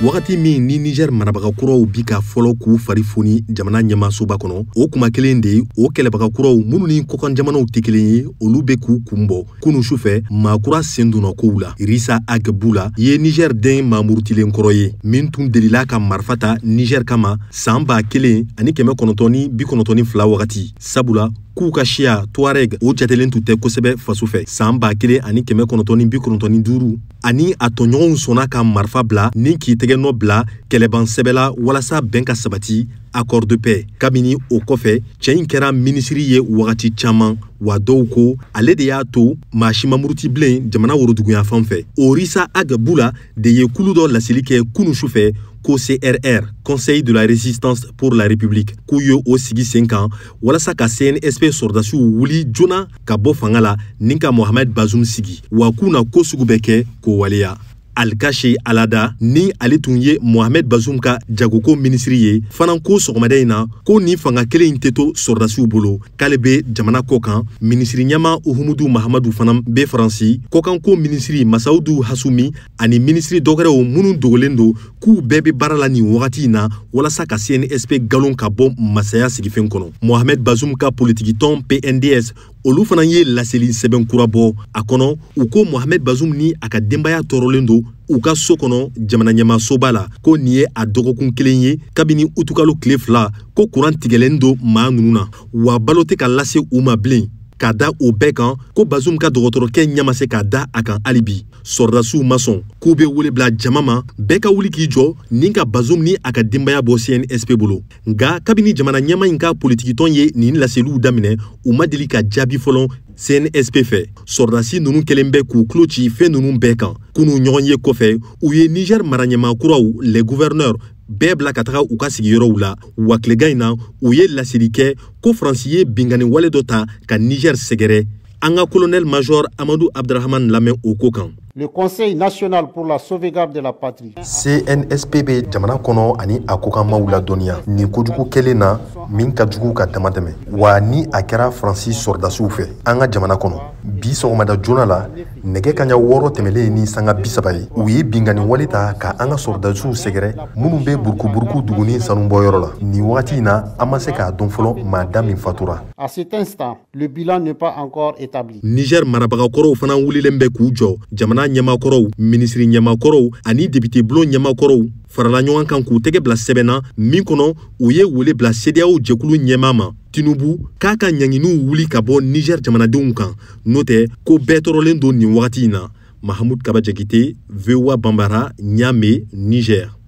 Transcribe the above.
Wagati min ni Niger marabagakuraw bi ka fɔlɔ k'u fari foni jamana ɲɛmaasoba kɔnɔ o kuma kelen de o kɛlɛbagakuraw minnu ni kɔkan jamanaw tɛ kelen ye olu bɛ k'u kunbɔ kunu sufɛ maakura sen donna kow la Irissa Agbula ye Niger den maamurutilen kɔrɔ ye min tun delila ka marifa ta Niger kama san 1992 wagati sabula k'u ka siya Tuareg o jatelen tun tɛ kosɛbɛ faso fɛ san 1995 ani a tɔɲɔgɔnw sɔnna ka marifa bila ni k'i tɛgɛ nɔ bila kɛlɛban sɛbɛla walasa bɛn ka sabati accord de paix kabini o kɔfɛ cɛ in kɛra minisiri ye wagati caman wa dɔw ko ale de y'a to maa si ma muruti bilen jamana woroduguya fan fɛ Irissa Agbula de ye kulu dɔ laseli kɛ kunu sufɛ ko CRR Conseil de la Résistance pour la République k'u ye o sigi sen kan walasa ka CNSP sɔrdasiw wuli joona ka bɔ fanga la ni ka Mohamed Bazoum sigi wa k'u na ko sugu bɛɛ kɛ k'o waleya Alkashi Alada ni ale tun ye Mohamed Bazoum ka jagoko minisiri ye fana ko sɔgɔmada in na ko ni fanga kelen in tɛ to sɔrdasiw bolo k'ale bɛ jamana kɔ kan minisiri ɲɛma Uhumudu Mahamadu fana bɛ Faransi kɔkan ko minisiri Masaudu Hasumi ani minisiri dɔgɔrɛw minnu dogolen don k'u bɛɛ bɛ baara la nin wagati in na walasa ka CNSP galon ka bɔ masaya sigifɛn kɔnɔ Mohamed Bazoum ka politiki tɔn PNDS olu fana ye laseli sɛbɛn kura bɔ a kɔnɔ u ko Mohamed Bazoum ni a ka denbaya tɔɔrɔlen don u ka so kɔnɔ jamana ɲɛmaasoba la ko nin ye a dɔgɔkun kelen ye kabini utukalo tile 2 ko kuran tigɛlen don maa ninnu na wa balo tɛ ka lase u ma bilen k'a da o bɛɛ kan ko Bazoum ka dɔgɔtɔrɔkɛ ɲɛ ma se k'a da a kan hali bi sɔrdasiw ma sɔn k'u bɛ wele bila jama ma bɛɛ ka wuli k'i jɔ ni ka Bazoum ni a ka denbaya bɔ CNSP bolo nka kabini jamana ɲɛma in ka politikitɔn ye nin laseliw daminɛ u ma deli ka jaabi fɔlɔ CNSP fɛ sɔrdasi ninnu kelen bɛ k'u tulo ci fɛn ninnu bɛɛ kan kunu ɲɔgɔn ye kɔfɛ u ye Niger mara ɲɛmaakuraw les gouverneurs bɛɛ bila ka taga u ka sigiyɔrɔw la wa tilegan in na u ye laseli kɛ ko Faransi ye bingani wale dɔ ta ka Niger sɛgɛrɛ an ka colonel major Amadou Abdrahman lamɛn o ko kan. Le Conseil national pour la sauvegarde de la patrie. CNSP bɛ jamana kɔnɔ ani a kokanmaw ladɔnniya nin kojugu kelen na min ka jugu ka dama tɛmɛ wa ni a kɛra Faransi sɔrdasiw fɛ an ka jamana kɔnɔ bi sɔgɔmada joona la nɛgɛ kaɲa 6 tɛmɛlen ni sanga 30 ye u ye bingani wale ta ka an ka sɔrdasiw sɛgɛrɛ minnu bɛ burukuburuku duguni sanubɔyɔrɔ la nin wagati in na an ma se k'a dɔn fɔlɔ maa da min fatura. À cet instant, le bilan n'est pas encore établi. Niger marabagakɔrɔw fana wulilen bɛ k'u jɔ jamana ɲɛmaakɔrɔw minisiri ɲɛmaakɔrɔw ani député bulon ɲɛmaakɔrɔw farala ɲɔgɔn kan k'u tɛgɛ bila sɛbɛnna min kɔnɔ u ye wele bila CEDEAO jɛkulu ɲɛmaa ma Tinubu k'a ka ɲanginiw wuli ka bɔ Niger jamanadenw kan n'o tɛ ko bɛɛ tɔɔrɔlen don nin wagati in na Mahamoud Kaba Jakite VOA Bambara Niamey Niger.